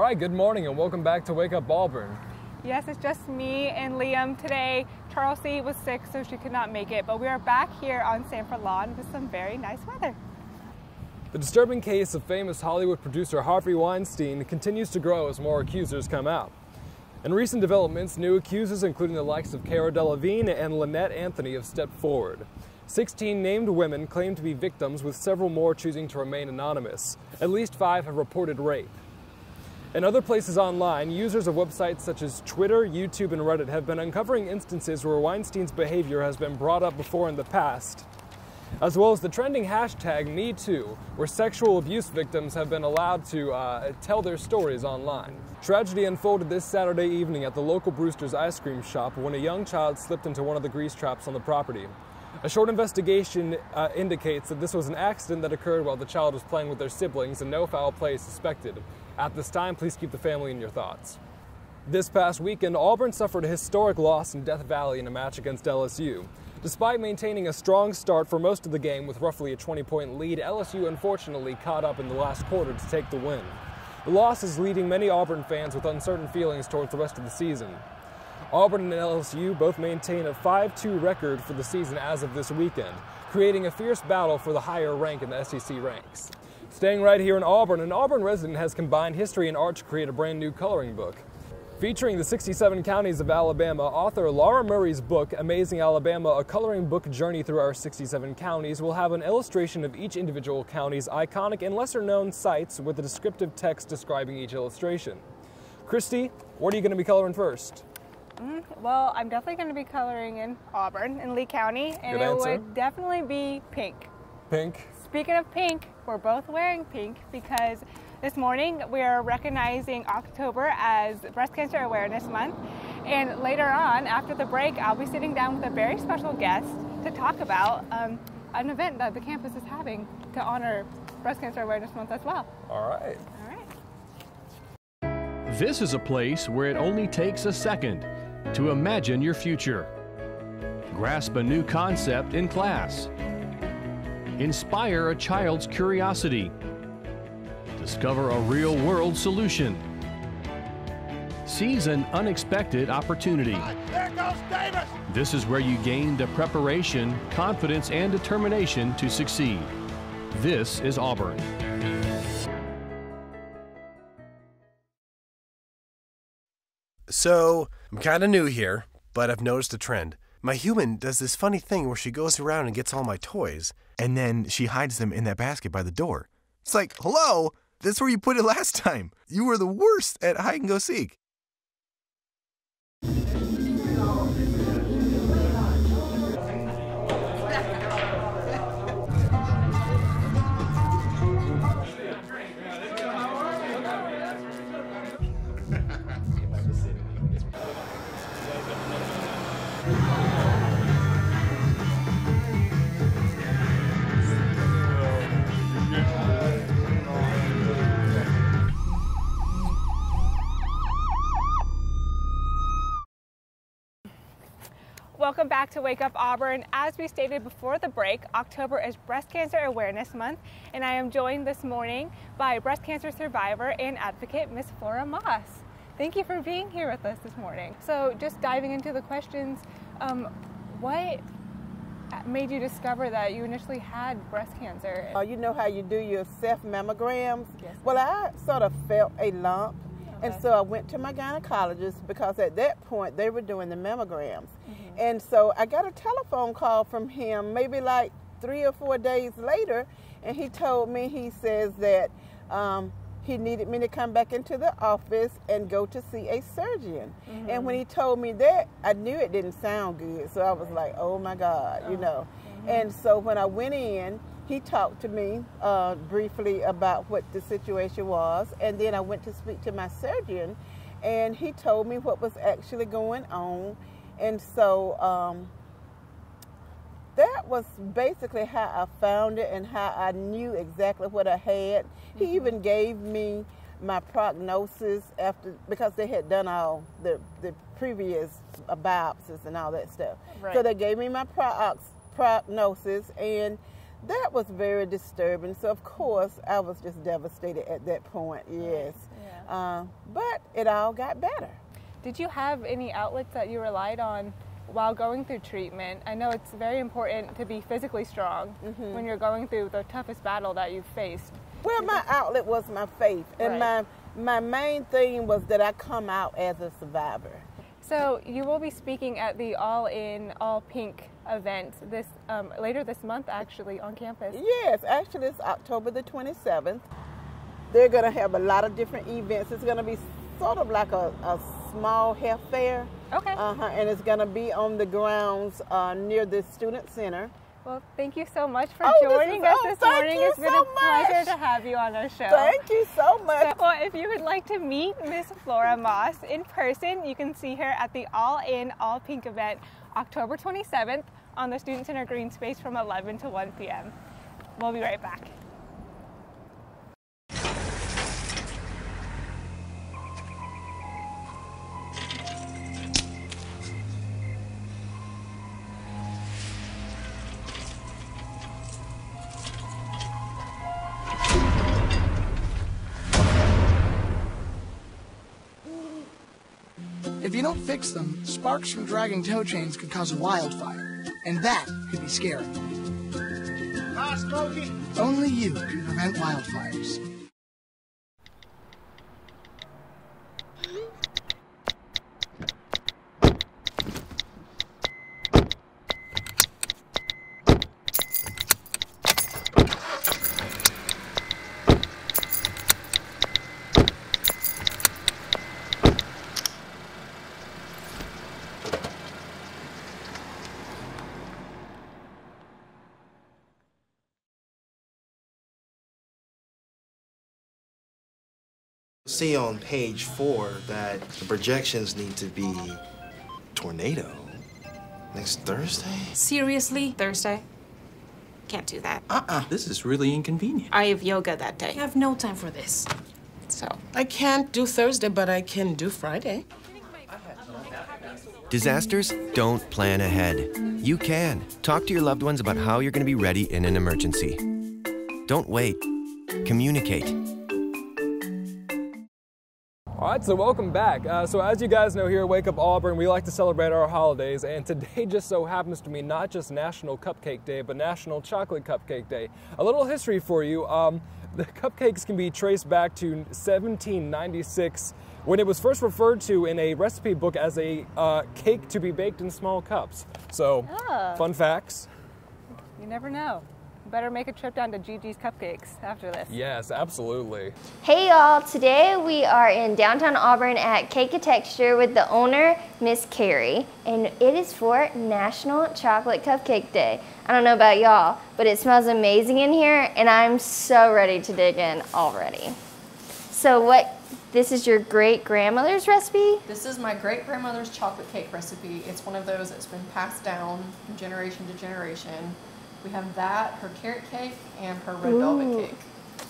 right, good morning and welcome back to Wake Up Auburn. Yes, it's just me and Liam today. Charles C. was sick, so she could not make it, but we are back here on Sanford Lawn with some very nice weather. The disturbing case of famous Hollywood producer Harvey Weinstein continues to grow as more accusers come out. In recent developments, new accusers, including the likes of Cara Delevingne and Lynette Anthony, have stepped forward. 16 named women claim to be victims, with several more choosing to remain anonymous. At least 5 have reported rape. In other places online, users of websites such as Twitter, YouTube, and Reddit have been uncovering instances where Weinstein's behavior has been brought up before in the past, as well as the trending hashtag #MeToo, where sexual abuse victims have been allowed to tell their stories online. Tragedy unfolded this Saturday evening at the local Brewster's ice cream shop when a young child slipped into one of the grease traps on the property. A short investigation indicates that this was an accident that occurred while the child was playing with their siblings and no foul play is suspected. At this time, please keep the family in your thoughts. This past weekend, Auburn suffered a historic loss in Death Valley in a match against LSU. Despite maintaining a strong start for most of the game with roughly a 20-point lead, LSU unfortunately caught up in the last quarter to take the win. The loss is leaving many Auburn fans with uncertain feelings towards the rest of the season. Auburn and LSU both maintain a 5-2 record for the season as of this weekend, creating a fierce battle for the higher rank in the SEC ranks. Staying right here in Auburn, an Auburn resident has combined history and art to create a brand new coloring book. Featuring the 67 counties of Alabama, author Laura Murray's book, Amazing Alabama, a coloring book journey through our 67 counties, will have an illustration of each individual county's iconic and lesser-known sites with a descriptive text describing each illustration. Christy, what are you going to be coloring first? Well, I'm definitely going to be coloring in Auburn, in Lee County, and it would definitely be pink. Pink? Speaking of pink, we're both wearing pink because this morning we are recognizing October as Breast Cancer Awareness Month, and later on, after the break, I'll be sitting down with a very special guest to talk about an event that the campus is having to honor Breast Cancer Awareness Month as well. All right. This is a place where it only takes a second to imagine your future. Grasp a new concept in class. Inspire a child's curiosity. Discover a real-world solution. Seize an unexpected opportunity. There goes Davis! This is where you gain the preparation, confidence, and determination to succeed. This is Auburn. So, I'm kind of new here, but I've noticed a trend. My human does this funny thing where she goes around and gets all my toys, and then she hides them in that basket by the door. It's like, hello, that's where you put it last time. You were the worst at hide and go seek. Welcome back to Wake Up Auburn. As we stated before the break, October is Breast Cancer Awareness Month, and I am joined this morning by breast cancer survivor and advocate, Miss Flora Moss. Thank you for being here with us this morning. So just diving into the questions, what made you discover that you initially had breast cancer? You know how you do your self-mammograms? Yes. Well, I sort of felt a lump. And so I went to my gynecologist because at that point they were doing the mammograms. And so I got a telephone call from him maybe like 3 or 4 days later, and he told me, he says that he needed me to come back into the office and go to see a surgeon. And when he told me that, I knew it didn't sound good. So I was like, oh my God, you know. And so when I went in, he talked to me briefly about what the situation was, and then I went to speak to my surgeon, and he told me what was actually going on. And so that was basically how I found it and how I knew exactly what I had. He even gave me my prognosis after, because they had done all the previous biopsies and all that stuff. Right. So they gave me my prognosis, and that was very disturbing. So of course I was just devastated at that point. Yes. But it all got better. Did you have any outlets that you relied on while going through treatment? I know it's very important to be physically strong when you're going through the toughest battle that you've faced. Well, my outlet was my faith, and my main thing was that I come out as a survivor. So you will be speaking at the All In, All Pink event this later this month, actually, on campus. Yes, actually it's October the 27th. They're going to have a lot of different events. It's going to be sort of like a small health fair. Okay. And it's going to be on the grounds near the Student Center. Well, thank you so much for joining us this morning. It's been a pleasure to have you on our show. Thank you so much. Well, if you would like to meet Miss Flora Moss in person, you can see her at the All In, All Pink event October 27th on the Student Center Green Space from 11 to 1 p.m. We'll be right back. If you don't fix them, sparks from dragging tow chains could cause a wildfire, and that could be scary. Hi, Smokey. Only you can prevent wildfires. See on page 4 that the projections need to be tornado next Thursday. Seriously? Thursday? Can't do that. This is really inconvenient. I have yoga that day. I have no time for this. So. I can't do Thursday, but I can do Friday. Disasters don't plan ahead. You can. Talk to your loved ones about how you're going to be ready in an emergency. Don't wait. Communicate. All right, so welcome back. So as you guys know, here at Wake Up Auburn, we like to celebrate our holidays, and today just so happens to be not just National Cupcake Day, but National Chocolate Cupcake Day. A little history for you. The cupcakes can be traced back to 1796, when it was first referred to in a recipe book as a cake to be baked in small cups. So, fun facts. You never know. Better make a trip down to Gigi's Cupcakes after this. Yes, absolutely. Hey y'all, today we are in downtown Auburn at Cakeitecture with the owner, Miss Carrie, and it is for National Chocolate Cupcake Day. I don't know about y'all, but it smells amazing in here, and I'm so ready to dig in already. So this is your great-grandmother's recipe? This is my great-grandmother's chocolate cake recipe. It's one of those that's been passed down from generation to generation. We have that, her carrot cake, and her red velvet cake.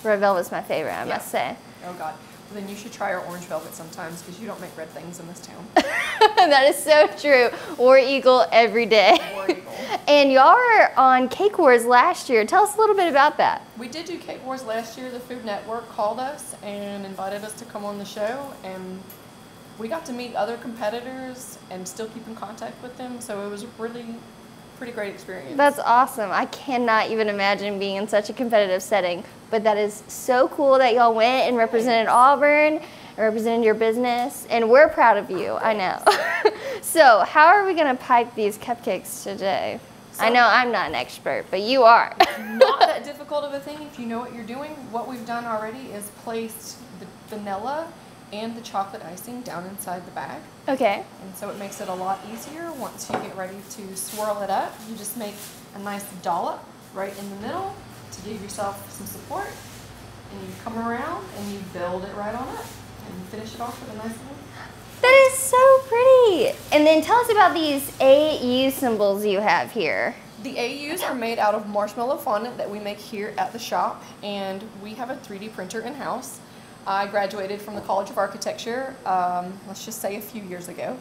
Red velvet's my favorite, I must say. Oh God. Well, then you should try our orange velvet sometimes, because you don't make red things in this town. That is so true. War Eagle every day. War Eagle. And y'all were on Cake Wars last year. Tell us a little bit about that. We did do Cake Wars last year. The Food Network called us and invited us to come on the show, and we got to meet other competitors and still keep in contact with them, so it was really pretty great experience. That's awesome. I cannot even imagine being in such a competitive setting, but that is so cool that y'all went and represented Auburn and represented your business, and we're proud of you, I know. So how are we going to pipe these cupcakes today? I know I'm not an expert, but you are. Not that difficult of a thing if you know what you're doing. What we've done already is placed the vanilla and the chocolate icing down inside the bag. Okay. And so it makes it a lot easier. Once you get ready to swirl it up, you just make a nice dollop right in the middle to give yourself some support. And you come around and you build it right on up. And you finish it off with a nice little... That is so pretty. And then tell us about these AU symbols you have here. The AUs are made out of marshmallow fondant that we make here at the shop, and we have a 3D printer in-house. I graduated from the College of Architecture, let's just say a few years ago,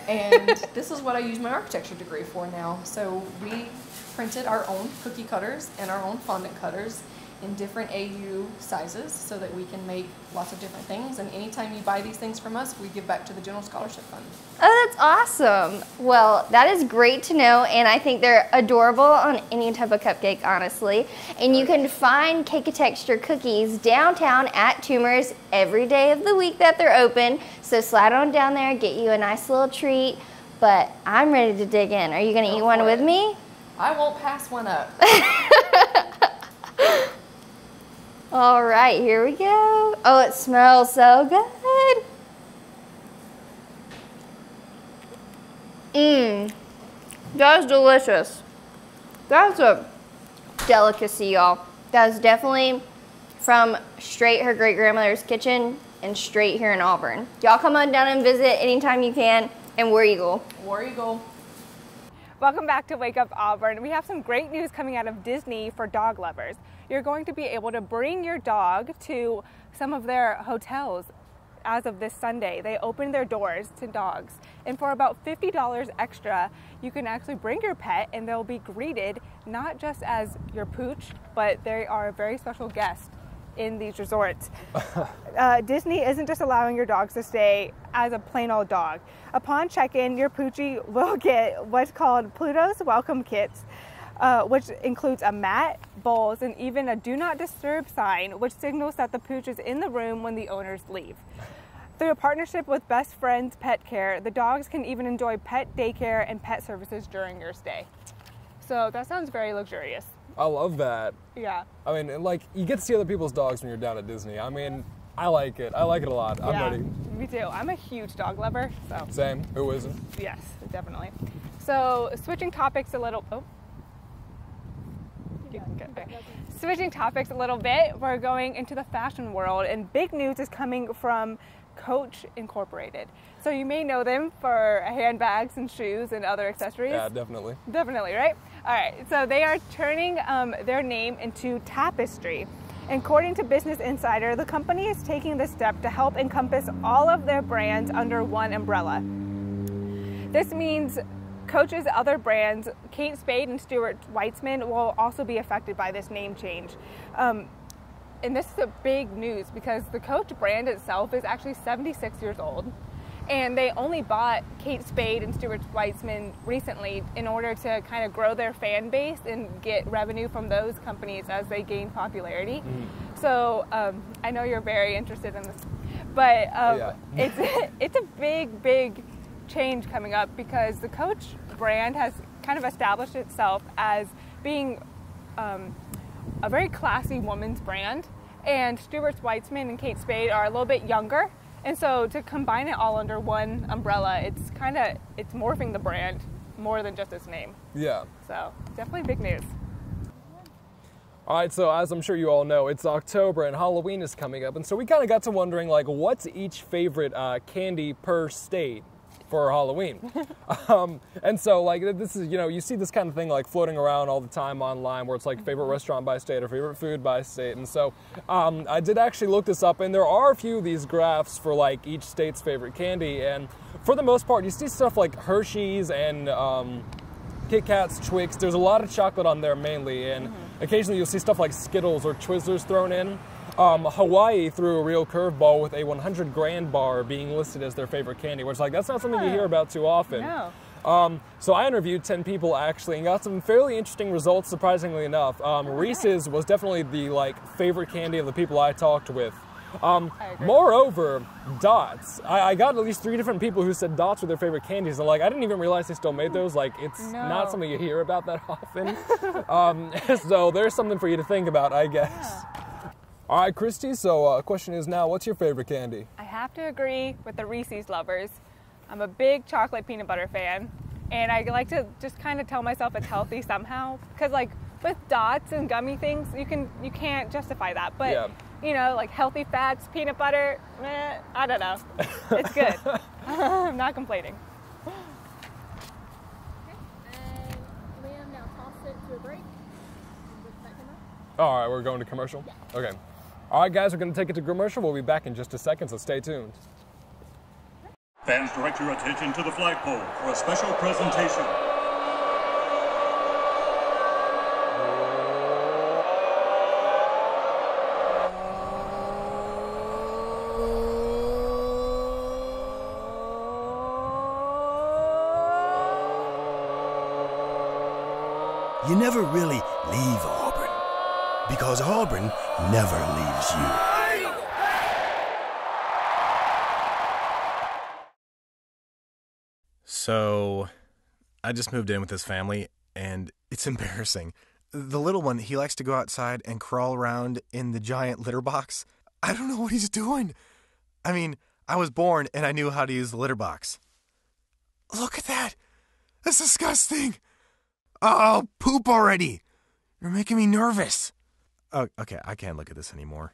and this is what I use my architecture degree for now. So we printed our own cookie cutters and our own fondant cutters, in different AU sizes so that we can make lots of different things. And anytime you buy these things from us, we give back to the General Scholarship Fund. Oh, that's awesome. Well, that is great to know, and I think they're adorable on any type of cupcake, honestly. And you can find Cakeitecture cookies downtown at Toomer's every day of the week that they're open. So slide on down there, get you a nice little treat. But I'm ready to dig in. Are you gonna eat one with me? I won't pass one up. All right, here we go. Oh, it smells so good. Mmm, that is delicious. That's a delicacy, y'all. That is definitely from straight her great-grandmother's kitchen and straight here in Auburn. Y'all come on down and visit anytime you can, and War Eagle. War Eagle. Welcome back to Wake Up Auburn. We have some great news coming out of Disney for dog lovers. You're going to be able to bring your dog to some of their hotels as of this Sunday. They open their doors to dogs, and for about $50 extra, you can actually bring your pet and they'll be greeted not just as your pooch, but they are a very special guest in these resorts. Disney isn't just allowing your dogs to stay as a plain old dog. Upon check-in, your poochie will get what's called Pluto's Welcome Kits, which includes a mat, bowls, and even a do not disturb sign, which signals that the pooch is in the room when the owners leave. Through a partnership with Best Friends Pet Care, the dogs can even enjoy pet daycare and pet services during your stay. So that sounds very luxurious. I love that. Yeah. I mean, like, you get to see other people's dogs when you're down at Disney. I mean, I like it. I like it a lot. I'm ready. Me too. I'm a huge dog lover. So. Same. Who isn't? Yes, definitely. So switching topics a little. Oh. Switching topics a little bit, we're going into the fashion world, and big news is coming from Coach Incorporated. So you may know them for handbags and shoes and other accessories. Yeah, definitely. Definitely, right? All right, so they are turning their name into Tapestry. According to Business Insider, the company is taking this step to help encompass all of their brands under one umbrella. This means Coach's other brands, Kate Spade and Stuart Weitzman, will also be affected by this name change. And this is a big news because the Coach brand itself is actually 76 years old. And they only bought Kate Spade and Stuart Weitzman recently in order to kind of grow their fan base and get revenue from those companies as they gain popularity. So I know you're very interested in this, but it's a big change coming up because the Coach brand has kind of established itself as being a very classy woman's brand, and Stuart Weitzman and Kate Spade are a little bit younger. And so to combine it all under one umbrella, it's morphing the brand more than just its name. Yeah. So definitely big news. All right, so as I'm sure you all know, it's October and Halloween is coming up. And so we kind of got to wondering, like, what's each favorite candy per state for Halloween? And so, like, this is, you know, you see this kind of thing, like, floating around all the time online where it's, like, favorite restaurant by state or favorite food by state. And so I did actually look this up, and there are a few of these graphs for, like, each state's favorite candy. And for the most part, you see stuff like Hershey's and Kit Kats, Twix. There's a lot of chocolate on there mainly, and occasionally you'll see stuff like Skittles or Twizzlers thrown in. Hawaii threw a real curveball with a 100 grand bar being listed as their favorite candy, which, like, that's not something you hear about too often. No. So I interviewed 10 people actually and got some fairly interesting results, surprisingly enough. Reese's was definitely the, like, favorite candy of the people I talked with. Moreover, Dots. I got at least 3 different people who said Dots were their favorite candies, and, like, I didn't even realize they still made those. Like, it's not something you hear about that often. So there's something for you to think about, I guess. Yeah. All right, Christy, so question is now, what's your favorite candy? I have to agree with the Reese's lovers. I'm a big chocolate peanut butter fan, and I like to just kind of tell myself it's healthy somehow, because, like, with Dots and gummy things, you can't justify that, but you know, like healthy fats, peanut butter, I don't know. It's good. I'm not complaining. Okay, and Liam, now toss it to a break. All right, we're going to commercial? Yeah. Okay. All right, guys, we're going to take it to commercial. We'll be back in just a second, so stay tuned. Fans, direct your attention to the flagpole for a special presentation. you never really leave Auburn. Because Auburn never leaves you. So, I just moved in with this family, and it's embarrassing. The little one, he likes to go outside and crawl around in the giant litter box. I don't know what he's doing. I mean, I was born and I knew how to use the litter box. Look at that. That's disgusting. Oh, poop already. You're making me nervous. Oh, okay, I can't look at this anymore.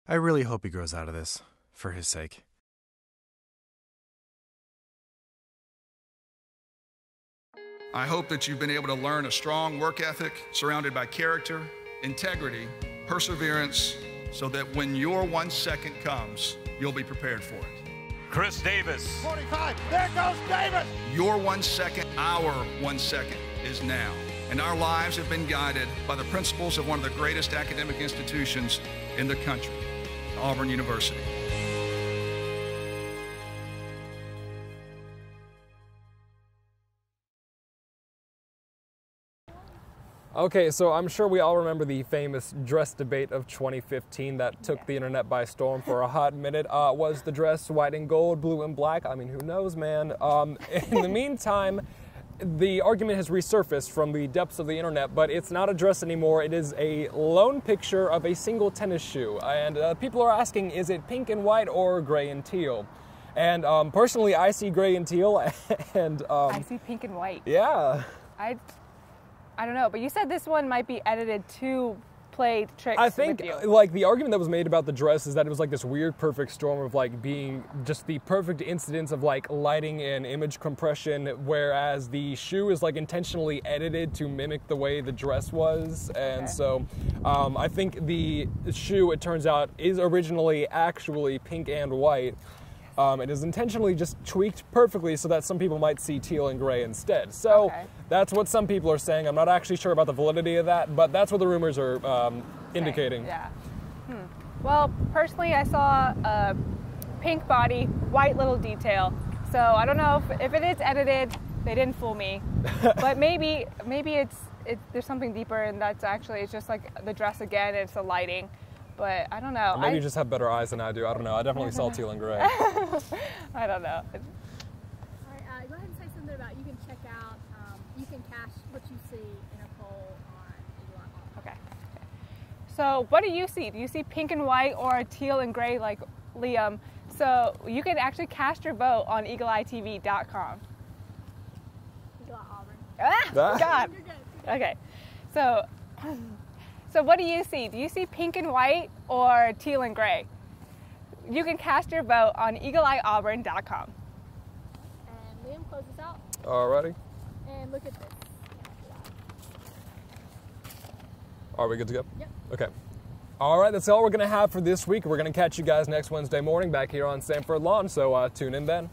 I really hope he grows out of this, for his sake. I hope that you've been able to learn a strong work ethic surrounded by character, integrity, perseverance, so that when your 1 second comes, you'll be prepared for it. Chris Davis. 45, there goes Davis! Your 1 second, our 1 second is now. And our lives have been guided by the principles of one of the greatest academic institutions in the country, Auburn University. Okay, so I'm sure we all remember the famous dress debate of 2015 that took the internet by storm for a hot minute. Was the dress white and gold, blue and black? I mean, who knows, man? In the meantime, the argument has resurfaced from the depths of the internet, but it's not a dress anymore. It is a lone picture of a single tennis shoe. And people are asking, is it pink and white or gray and teal? And personally, I see gray and teal, and I see pink and white. Yeah. I don't know, but you said this one might be edited to play tricks I think, with you. like, the argument that was made about the dress is that it was like this weird perfect storm of like being just the perfect incidence of like lighting and image compression, whereas the shoe is like intentionally edited to mimic the way the dress was. And so I think the shoe, it turns out, is originally actually pink and white. It is intentionally just tweaked perfectly so that some people might see teal and gray instead. So that's what some people are saying. I'm not actually sure about the validity of that, but that's what the rumors are indicating. Yeah. Well, personally, I saw a pink body, white little detail. So I don't know if it is edited. They didn't fool me. But maybe there's something deeper, and that's actually, it's just like the dress again. It's the lighting. But I don't know. Or maybe you just have better eyes than I do. I don't know. I definitely saw teal and gray. I don't know. All right, go ahead and say something about you can check out, you can cash what you see in a poll on Eagle Eye Auburn. Okay. So what do you see? Do you see pink and white or teal and gray like Liam? So you can actually cast your vote on eagleeyetv.com. Eagle Eye Auburn. Ah, God. Okay. So what do you see? Do you see pink and white or teal and gray? You can cast your vote on eagleeyeauburn.com. And Liam, close this out. Alrighty. And look at this. Are we good to go? Yep. Okay. All right, that's all we're going to have for this week. We're going to catch you guys next Wednesday morning back here on Sanford Lawn, so tune in then.